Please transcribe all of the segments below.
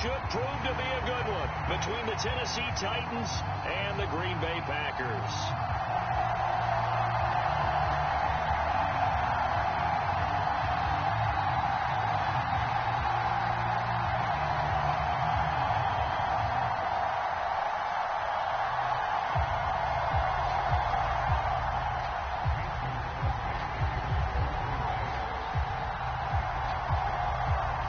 should prove to be a good one between the Tennessee Titans and the Green Bay Packers.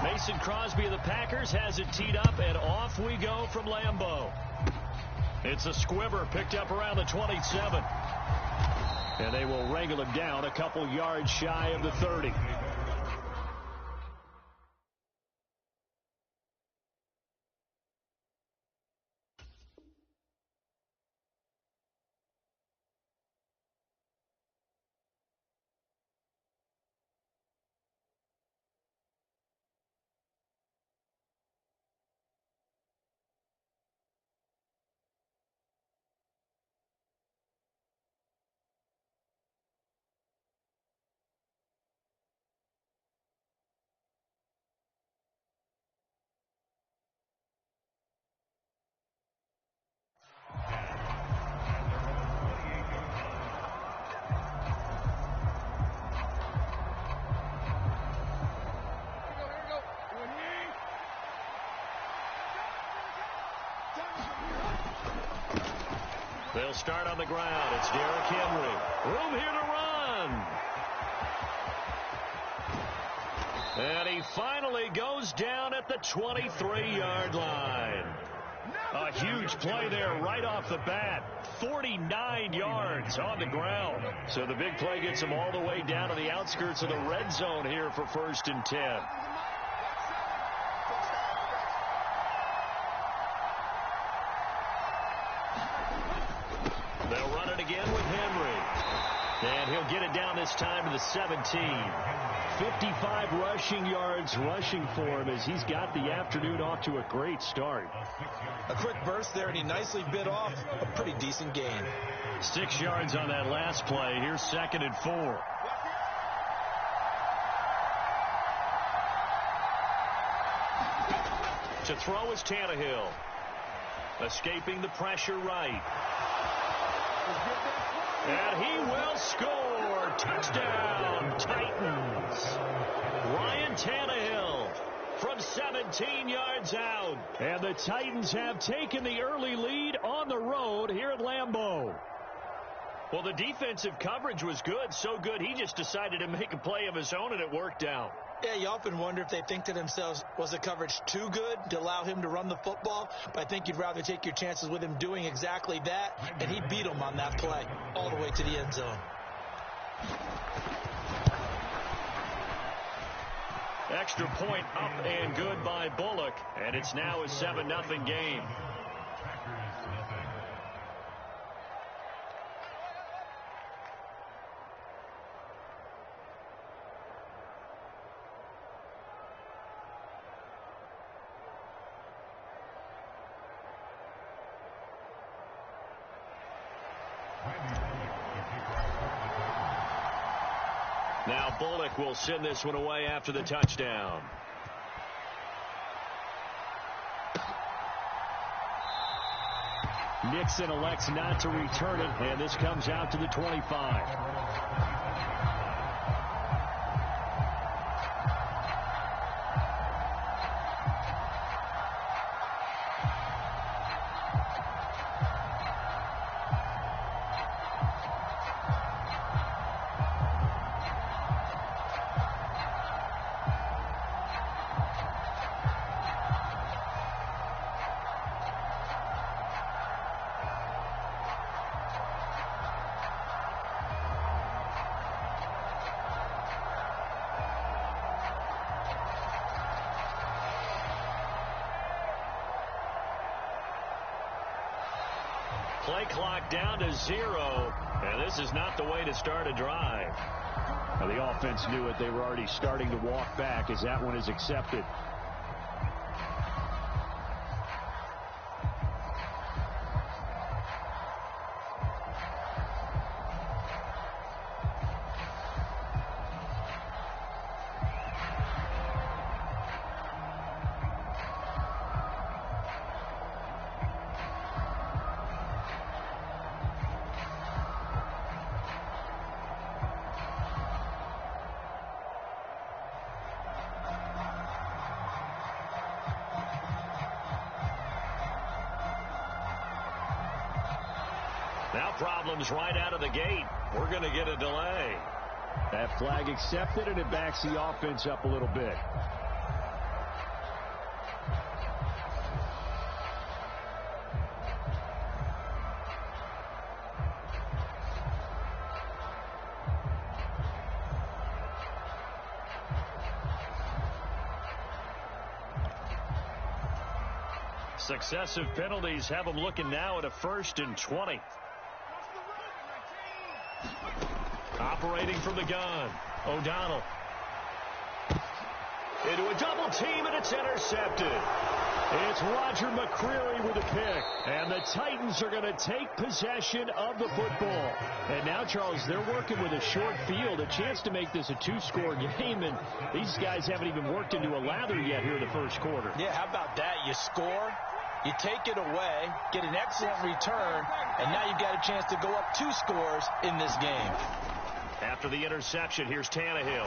Mason Crosby of the Packers has it teed up, and off we go from Lambeau. It's a squibber picked up around the 27. And they will wrangle him down a couple yards shy of the 30. They'll start on the ground. It's Derrick Henry. Room here to run. And he finally goes down at the 23-yard line. A huge play there right off the bat. 49 yards on the ground. So the big play gets him all the way down to the outskirts of the red zone here for 1st and 10. They'll run it again with Henry. And he'll get it down this time to the 17. 55 rushing yards rushing for him as he's got the afternoon off to a great start. A quick burst there, and he nicely bit off a pretty decent gain. 6 yards on that last play. Here's 2nd and 4. To throw is Tannehill. Escaping the pressure right. And he will score. Touchdown, Titans. Ryan Tannehill from 17 yards out. And the Titans have taken the early lead on the road here at Lambeau. Well, the defensive coverage was good, so good he just decided to make a play of his own, and it worked out. Yeah, you often wonder if they think to themselves, was the coverage too good to allow him to run the football? But I think you'd rather take your chances with him doing exactly that, and he beat him on that play all the way to the end zone. Extra point up and good by Bullock, and it's now a 7-0 game. Now Bullock will send this one away after the touchdown. Nixon elects not to return it, and this comes out to the 25. Play clock down to 0, and this is not the way to start a drive. Now, the offense knew it. They were already starting to walk back as that one is accepted. Now problems right out of the gate. We're going to get a delay. That flag accepted, and it backs the offense up a little bit. Successive penalties have them looking now at a 1st and 20. Operating from the gun, O'Donnell. Into a double team, and it's intercepted. It's Roger McCreary with a pick. And the Titans are going to take possession of the football. And now, Charles, they're working with a short field, a chance to make this a 2-score game. And these guys haven't even worked into a lather yet here in the first quarter. Yeah, how about that? You score, you take it away, get an excellent return, and now you've got a chance to go up 2 scores in this game. After the interception, here's Tannehill.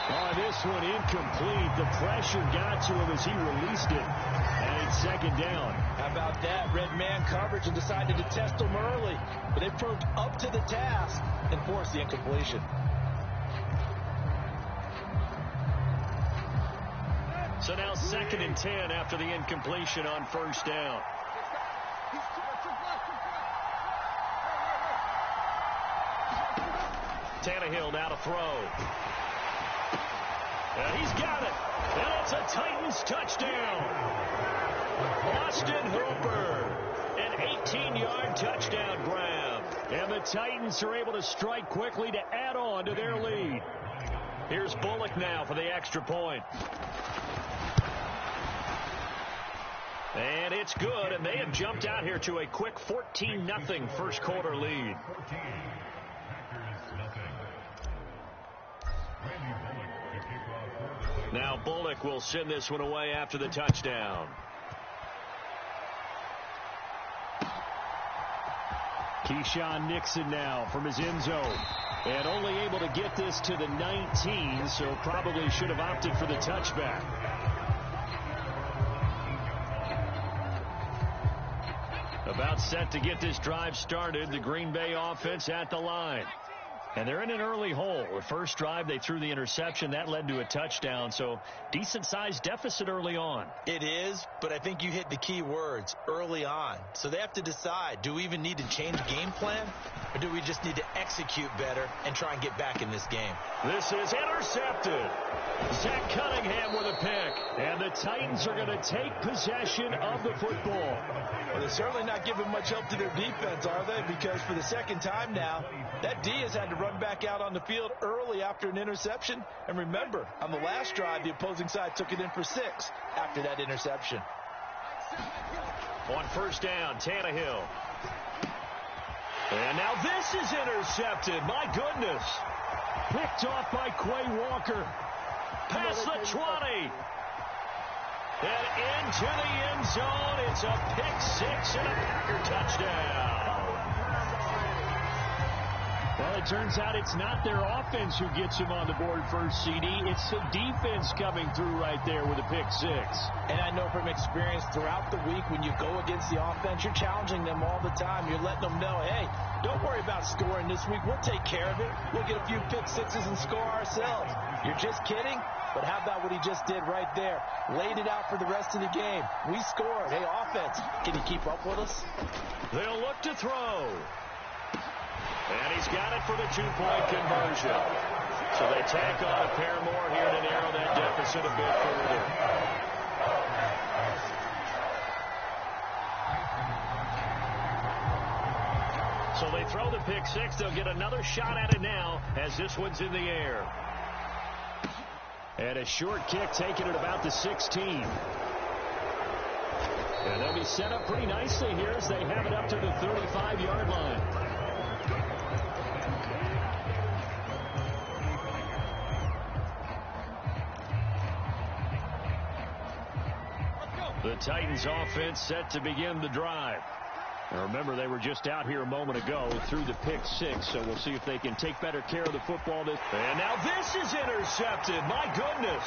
Oh, this one incomplete. The pressure got to him as he released it. And it's 2nd down. How about that? Red man coverage and decided to test them early. But they proved up to the task and forced the incompletion. So now 2nd and 10 after the incompletion on 1st down. Tannehill now to throw. And he's got it. And it's a Titans touchdown. Austin Hooper. An 18-yard touchdown grab. And the Titans are able to strike quickly to add on to their lead. Here's Bullock now for the extra point. And it's good, and they have jumped out here to a quick 14-0 first quarter lead. Now Bullock will send this one away after the touchdown. Keyshawn Nixon now from his end zone. And only able to get this to the 19, so probably should have opted for the touchback. About set to get this drive started. The Green Bay offense at the line. And they're in an early hole. The first drive, they threw the interception. That led to a touchdown. So decent-sized deficit early on. It is, but I think you hit the key words, early on. So they have to decide, do we even need to change game plan? Or do we just need to execute better and try and get back in this game? This is intercepted. Zach Cunningham with a pick. And the Titans are going to take possession of the football. Well, they're certainly not giving much help to their defense, are they? Because for the 2nd time now, that D has had to run back out on the field early after an interception. And remember, on the last drive, the opposing side took it in for 6 after that interception. On 1st down, Tannehill. And now this is intercepted. My goodness. Picked off by Quay Walker. Past the 20. And into the end zone. It's a pick 6 and a Packer touchdown. Well, it turns out it's not their offense who gets him on the board first, CD. It's the defense coming through right there with a pick 6. And I know from experience throughout the week when you go against the offense, you're challenging them all the time. You're letting them know, hey, don't worry about scoring this week. We'll take care of it. We'll get a few pick 6s and score ourselves. You're just kidding? But how about what he just did right there? Laid it out for the rest of the game. We scored. Hey, offense, can you keep up with us? They'll look to throw. And he's got it for the 2-point conversion. So they tack on a pair more here to narrow that deficit a bit further. So they throw the pick 6. They'll get another shot at it now as this one's in the air. And a short kick taken at about the 16. And they'll be set up pretty nicely here as they have it up to the 35-yard line. The Titans offense set to begin the drive. Now remember, they were just out here a moment ago through the pick 6, so we'll see if they can take better care of the football. And now this is intercepted. My goodness.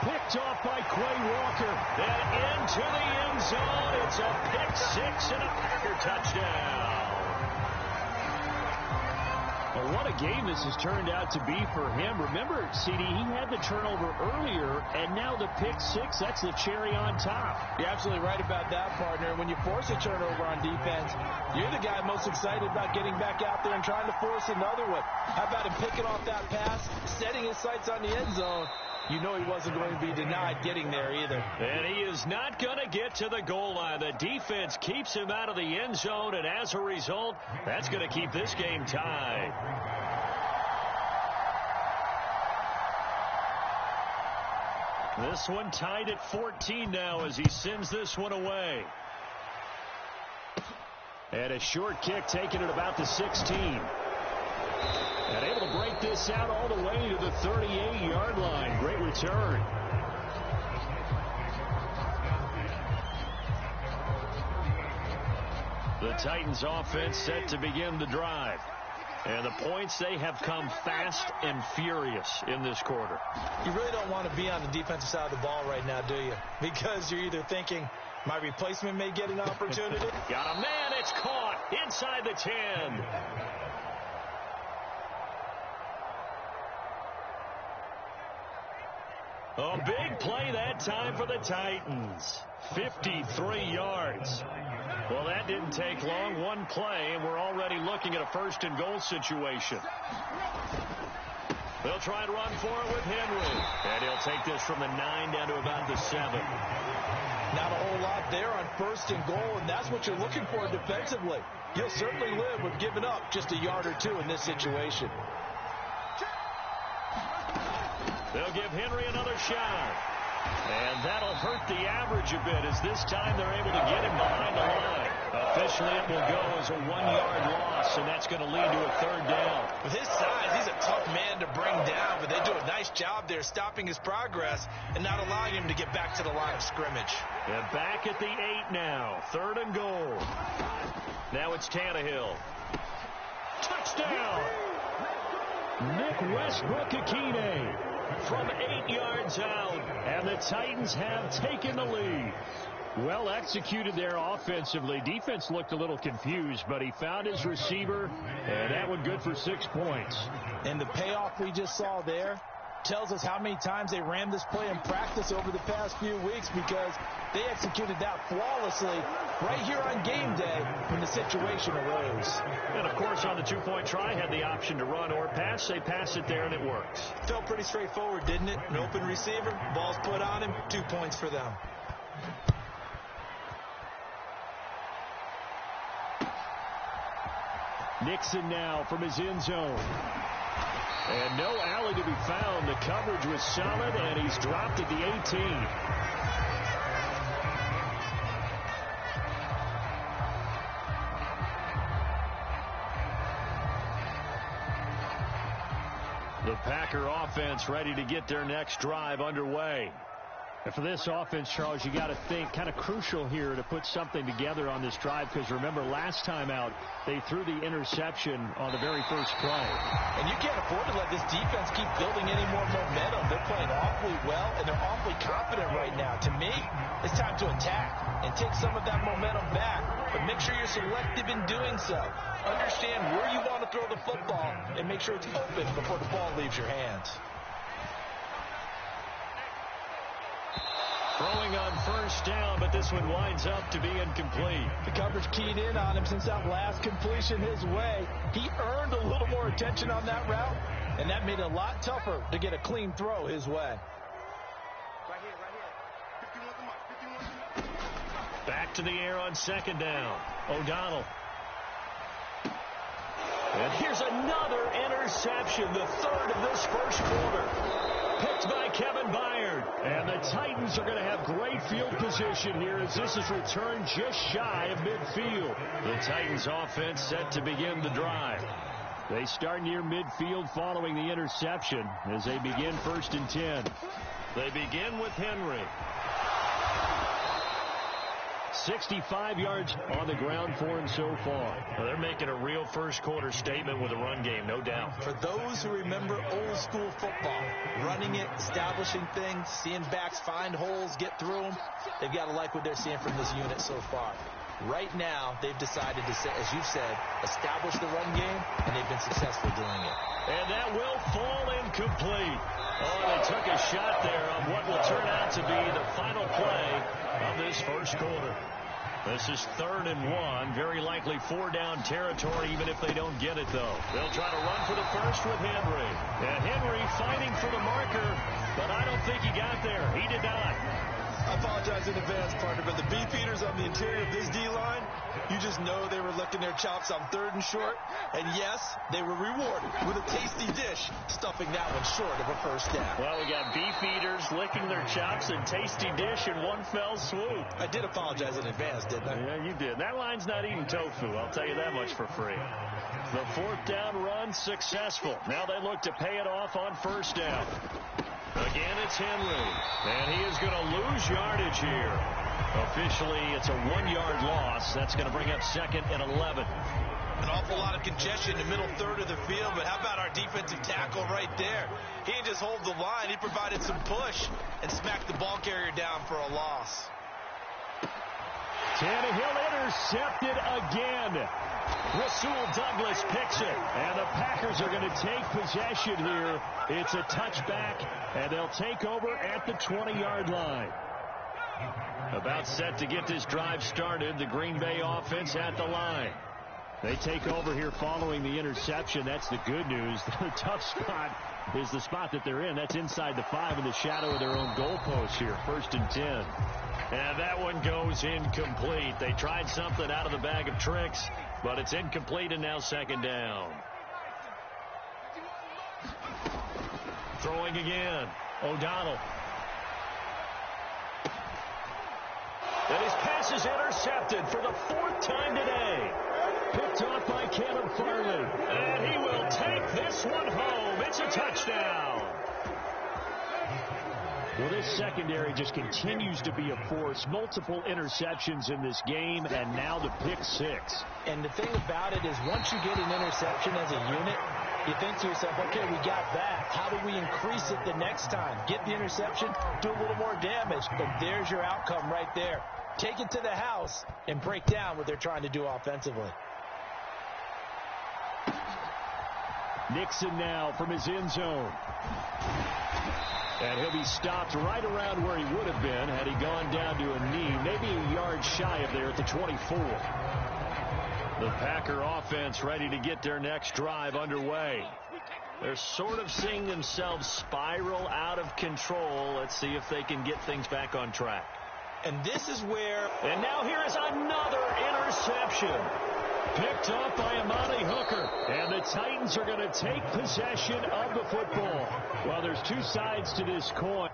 Picked off by Quay Walker. And into the end zone. It's a pick six and a Packer touchdown. Well, what a game this has turned out to be for him. Remember, CD, he had the turnover earlier, and now the pick six, that's the cherry on top. You're absolutely right about that, partner. When you force a turnover on defense, you're the guy most excited about getting back out there and trying to force another one. How about him picking off that pass, setting his sights on the end zone? You know he wasn't going to be denied getting there either. And he is not going to get to the goal line. The defense keeps him out of the end zone, and as a result, that's going to keep this game tied. This one tied at 14 now as he sends this one away. And a short kick taken at about the 16. And able to break this out all the way to the 38-yard line. Great return. The Titans offense set to begin the drive. And the points, they have come fast and furious in this quarter. You really don't want to be on the defensive side of the ball right now, do you? Because you're either thinking, my replacement may get an opportunity. Got a man, it's caught inside the 10. A big play that time for the Titans. 53 yards. Well, that didn't take long. One play, and we're already looking at a first and goal situation. They'll try to run for it with Henry. And he'll take this from the 9 down to about the 7. Not a whole lot there on first and goal, and that's what you're looking for defensively. You'll certainly live with giving up just a yard or two in this situation. They'll give Henry another shot. And that'll hurt the average a bit as this time they're able to get him behind the line. Officially, it will go as a 1-yard loss, and that's going to lead to a third down. With his size, he's a tough man to bring down, but they do a nice job there stopping his progress and not allowing him to get back to the line of scrimmage. And back at the 8 now. Third and goal. Now it's Tannehill. Touchdown! Nick Westbrook-Akine from 8 yards out. And the Titans have taken the lead. Well executed there offensively. Defense looked a little confused, but he found his receiver, and that one good for 6 points. And the payoff we just saw there tells us how many times they ran this play in practice over the past few weeks, because they executed that flawlessly right here on game day when the situation arose. And, of course, on the two-point try, had the option to run or pass. They pass it there, and it works. Felt pretty straightforward, didn't it? An open receiver, ball's put on him, 2 points for them. Nixon now from his end zone. And no alley to be found. The coverage was solid, and he's dropped at the 18. The Packer offense ready to get their next drive underway. And for this offense, Charles, you got to think kind of crucial here to put something together on this drive, because remember last time out they threw the interception on the very first play. And you can't afford to let this defense keep building any more momentum. They're playing awfully well, and they're awfully confident right now. To me, it's time to attack and take some of that momentum back, but make sure you're selective in doing so. Understand where you want to throw the football and make sure it's open before the ball leaves your hands. Throwing on first down, but this one winds up to be incomplete. The coverage keyed in on him since that last completion his way. He earned a little more attention on that route, and that made it a lot tougher to get a clean throw his way. Right here. 51. Back to the air on second down. O'Donnell. And here's another interception, the third of this first quarter. Picked by Kevin Byard. And the Titans are going to have great field position here as this is returned just shy of midfield. The Titans offense set to begin the drive. They start near midfield following the interception as they begin 1st and 10. They begin with Henry. 65 yards on the ground for him so far. Well, they're making a real first-quarter statement with a run game, no doubt. For those who remember old-school football, running it, establishing things, seeing backs find holes, get through them, they've got to like what they're seeing from this unit so far. Right now, they've decided to, as you've said, establish the run game, and they've been successful doing it. And that will fall incomplete. Oh, they took a shot there on what will turn out to be the final play of this first quarter. This is 3rd and 1. Very likely 4-down territory, even if they don't get it, though. They'll try to run for the first with Henry. And Henry fighting for the marker, but I don't think he got there. He did not. I apologize in advance, partner, but the beefeaters on the interior of this D-line, you just know they were licking their chops on 3rd and short. And yes, they were rewarded with a tasty dish, stuffing that one short of a first down. Well, we got beefeaters licking their chops and tasty dish in one fell swoop. I did apologize in advance, didn't I? Yeah, you did. That line's not eating tofu, I'll tell you that much for free. The 4th down run successful. Now they look to pay it off on 1st down. Again, it's Henry, and he is going to lose yardage here. Officially, it's a 1-yard loss. That's going to bring up 2nd and 11. An awful lot of congestion in the middle third of the field, but how about our defensive tackle right there? He didn't just hold the line. He provided some push and smacked the ball carrier down for a loss. Tannehill intercepted again. Rasul Douglas picks it, and the Packers are going to take possession here. It's a touchback, and they'll take over at the 20-yard line. About set to get this drive started, the Green Bay offense at the line. They take over here following the interception. That's the good news. The tough spot is the spot that they're in. That's inside the 5 in the shadow of their own goalpost here. 1st and 10. And that one goes incomplete. They tried something out of the bag of tricks, but it's incomplete, and now 2nd down. Throwing again. O'Donnell. And his pass is intercepted for the 4th time today. Picked off by Caleb Farley. And he will take this one home. It's a touchdown. Well, this secondary just continues to be a force. Multiple interceptions in this game, and now the pick 6. And the thing about it is once you get an interception as a unit, you think to yourself, okay, we got that. How do we increase it the next time? Get the interception, do a little more damage. But there's your outcome right there. Take it to the house and break down what they're trying to do offensively. Nixon now from his end zone. And he'll be stopped right around where he would have been had he gone down to a knee, maybe a yard shy of there at the 24. The Packer offense ready to get their next drive underway. They're sort of seeing themselves spiral out of control. Let's see if they can get things back on track. And this is where... And now here is another interception. Picked off by Amani Hooker. And the Titans are going to take possession of the football. Well, there's two sides to this coin.